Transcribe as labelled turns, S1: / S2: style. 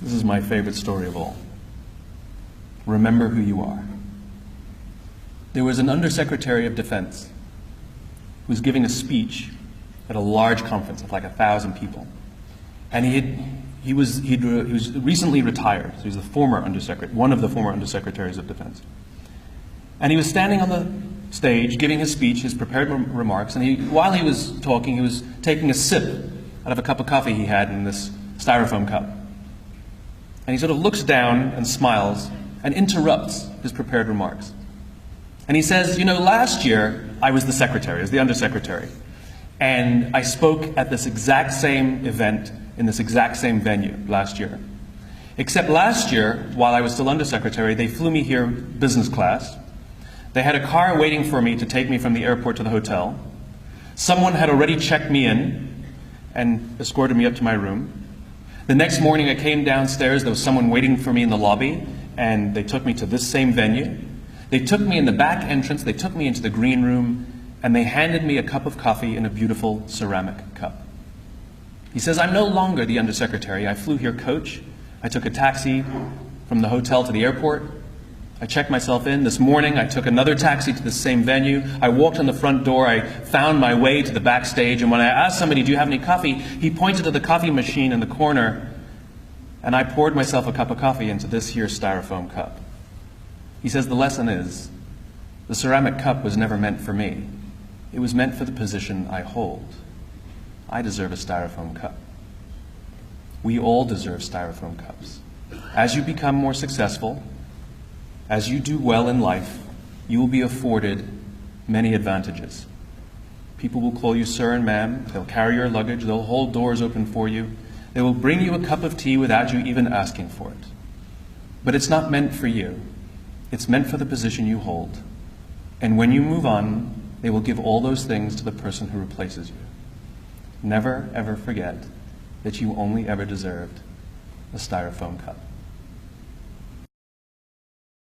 S1: This is my favorite story of all. Remember who you are. There was an Undersecretary of Defense who was giving a speech at a large conference of like 1,000 people. And he was recently retired, so he was the former Undersecretary, one of the former Undersecretaries of Defense. And he was standing on the stage giving his speech, his prepared remarks, and while he was talking, he was taking a sip out of a cup of coffee he had in this styrofoam cup. And he sort of looks down and smiles and interrupts his prepared remarks. And he says, you know, last year I was the secretary, as the Undersecretary, and I spoke at this exact same event in this exact same venue last year. Except last year, while I was still Undersecretary, they flew me here business class. They had a car waiting for me to take me from the airport to the hotel. Someone had already checked me in and escorted me up to my room. The next morning I came downstairs, there was someone waiting for me in the lobby, and they took me to this same venue. They took me in the back entrance, they took me into the green room, and they handed me a cup of coffee in a beautiful ceramic cup. He says, I'm no longer the Undersecretary. I flew here coach. I took a taxi from the hotel to the airport. I checked myself in. This morning I took another taxi to the same venue. I walked in the front door. I found my way to the backstage, and when I asked somebody, do you have any coffee? He pointed to the coffee machine in the corner, and I poured myself a cup of coffee into this here styrofoam cup. He says the lesson is, the ceramic cup was never meant for me. It was meant for the position I hold. I deserve a styrofoam cup. We all deserve styrofoam cups. As you become more successful, as you do well in life, you will be afforded many advantages. People will call you sir and ma'am, they'll carry your luggage, they'll hold doors open for you, they will bring you a cup of tea without you even asking for it. But it's not meant for you. It's meant for the position you hold. And when you move on, they will give all those things to the person who replaces you. Never, ever forget that you only ever deserved a styrofoam cup.